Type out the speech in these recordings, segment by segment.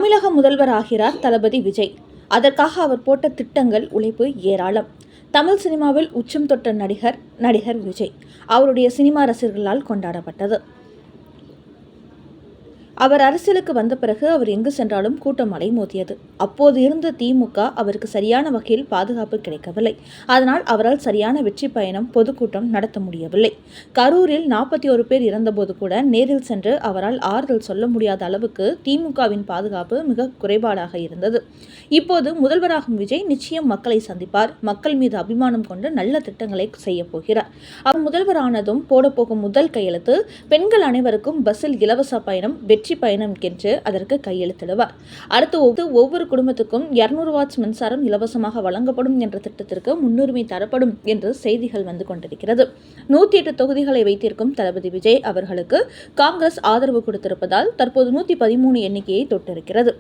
தமிழக முதல்வர் ஆகிறார் தளபதி விஜய். அதற்காக அவர் போட்ட திட்டங்கள், உழைப்பு ஏராளம். தமிழ் சினிமாவில் உச்சம் தொட்ட நடிகர் விஜய். அவருடைய சினிமா ரசிகர்களால் கொண்டாடப்பட்டது. அவர் அரசியலுக்கு வந்த பிறகு அவர் எங்கு சென்றாலும் கூட்டம் அலைமோதியது. அப்போது இருந்த திமுக அவருக்கு சரியான வகையில் பாதுகாப்பு கிடைக்கவில்லை. அதனால் அவரால் சரியான வெற்றி பயணம், பொதுக்கூட்டம் நடத்த முடியவில்லை. கரூரில் 41 பேர் இறந்தபோது கூட நேரில் சென்று அவரால் ஆறுதல் சொல்ல முடியாத அளவுக்கு திமுகவின் பாதுகாப்பு மிக குறைபாடாக இருந்தது. இப்போது முதல்வராகும் விஜய் நிச்சயம் மக்களை சந்திப்பார். மக்கள் மீது அபிமானம் கொண்டு நல்ல திட்டங்களை செய்ய போகிறார். அவர் முதல்வரானதும் போடப்போகும் முதல் கையெழுத்து, பெண்கள் அனைவருக்கும் பஸ்ஸில் இலவச பயணம், வெற்றி பயணம் என்று அதற்கு கையெழுத்திடுவார். அடுத்து ஒவ்வொரு குடும்பத்துக்கும் 200 வாட்ஸ் மின்சாரம் இலவசமாக வழங்கப்படும் என்ற திட்டத்திற்கு முன்னுரிமை தரப்படும் என்று செய்திகள் வந்து கொண்டிருக்கிறது. 108 தொகுதிகளை வைத்திருக்கும் தளபதி விஜய் அவர்களுக்கு காங்கிரஸ் ஆதரவு கொடுத்திருப்பதால் தற்போது 113 எண்ணிக்கையை தொட்டிருக்கிறது.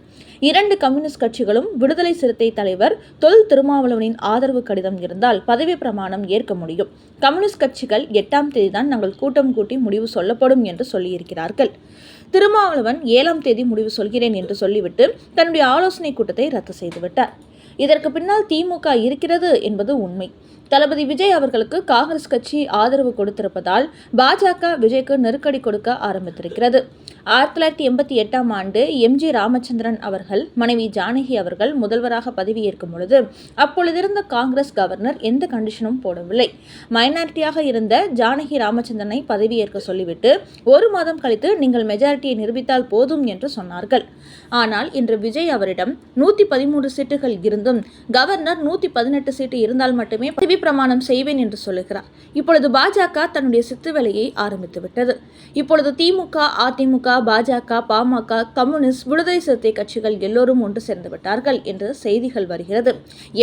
2 கம்யூனிஸ்ட் கட்சிகளும் விடுதலை சிறுத்தை தலைவர் தொல் திருமாவளவனின் ஆதரவு கடிதம் இருந்தால் பதவி பிரமாணம் ஏற்க முடியும். கம்யூனிஸ்ட் கட்சிகள் 8ஆம் தேதி தான் நாங்கள் கூட்டம் கூட்டி முடிவு சொல்லப்படும் என்று சொல்லியிருக்கிறார்கள். திருமாவளவன் 7ஆம் தேதி முடிவு சொல்கிறேன் என்று சொல்லிவிட்டு தன்னுடைய ஆலோசனை கூட்டத்தை ரத்து செய்துவிட்டார். இதற்கு பின்னால் திமுக இருக்கிறது என்பது உண்மை. தளபதி விஜய் அவர்களுக்கு காங்கிரஸ் கட்சி ஆதரவு கொடுத்திருப்பதால் பாஜக விஜய்க்கு நெருக்கடி கொடுக்க ஆரம்பித்திருக்கிறது. 1988ஆம் ஆண்டு எம்.ஜி. ராமச்சந்திரன் அவர்கள் மனைவி ஜானகி அவர்கள் முதல்வராக பதவியேற்கும் பொழுது அப்பொழுதிருந்த காங்கிரஸ் கவர்னர் எந்த கண்டிஷனும் போடவில்லை. மைனாரிட்டியாக இருந்த ஜானகி ராமச்சந்திரனை பதவியேற்க சொல்லிவிட்டு 1 மாதம் கழித்து நீங்கள் மெஜாரிட்டியை நிரூபித்தால் போதும் என்று சொன்னார்கள். ஆனால் இன்று விஜய் அவரிடம் 113 சீட்டுகள் இருந்தும் கவர்னர் 118 சீட்டு இருந்தால் மட்டுமே பதவி பிரமாணம் செய்வேன் என்று சொல்லுகிறார். இப்பொழுது பாஜக தன்னுடைய சித்து வேலையை ஆரம்பித்துவிட்டது. இப்பொழுது திமுக, அதிமுக, பாஜக, பாமக, கம்யூனிஸ்ட், விடுதலை சிறுத்தை கட்சிகள் எல்லோரும் ஒன்று சேர்ந்து விட்டார்கள் என்று செய்திகள் வருகிறது.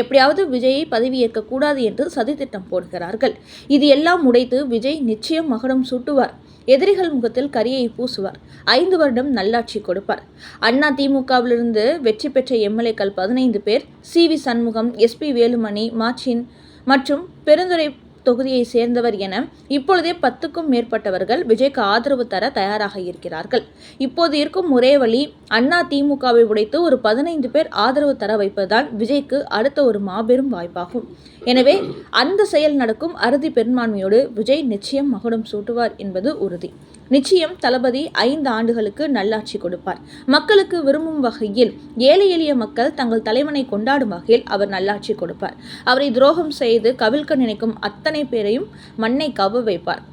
எப்படியாவது விஜயை பதவியேற்க கூடாது என்று சதித்திட்டம் போடுகிறார்கள். இது எல்லாம் உடைத்து விஜய் நிச்சயம் மகுடம் சூட்டுவார். எதிரிகள் முகத்தில் கரியை பூசுவார். 5 வருடம் நல்லாட்சி கொடுப்பார். அண்ணா திமுகவிலிருந்து வெற்றி பெற்ற எம்எல்ஏக்கள் 15 பேர், சி.வி. சண்முகம், எஸ்.பி. வேலுமணி, மாச்சின் மற்றும் பெருந்துறை தொகுதியை சேர்ந்தவர் என இப்பொழுதே 10க்கும் மேற்பட்டவர்கள் விஜய்க்கு ஆதரவு தர தயாராக இருக்கிறார்கள். இப்போது இருக்கும் ஒரே வழி அண்ணா திமுகவை உடைத்து ஒரு 15 பேர் ஆதரவு தர வைப்பதுதான் விஜய்க்கு அடுத்த ஒரு மாபெரும் வாய்ப்பாகும். எனவே அந்த செயல் நடக்கும். அறுதி பெரும்பான்மையோடு விஜய் நிச்சயம் மகுடம் சூட்டுவார் என்பது உறுதி. நிச்சயம் தளபதி 5 ஆண்டுகளுக்கு நல்லாட்சி கொடுப்பார். மக்களுக்கு விரும்பும் வகையில், ஏழை எளிய மக்கள் தங்கள் தலைவனை கொண்டாடும் வகையில் அவர் நல்லாட்சி கொடுப்பார். அவரை துரோகம் செய்து கவிழ்க்க நினைக்கும் அத்தனை பேரையும் மண்ணை கவ வைப்பார்.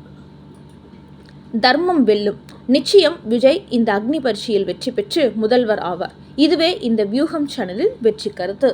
தர்மம் வெல்லும். நிச்சயம் விஜய் இந்த அக்னி பரீட்சையில் வெற்றி பெற்று முதல்வர் ஆவார். இதுவே இந்த வியூகம் சேனலில் வெற்றி கருத்து.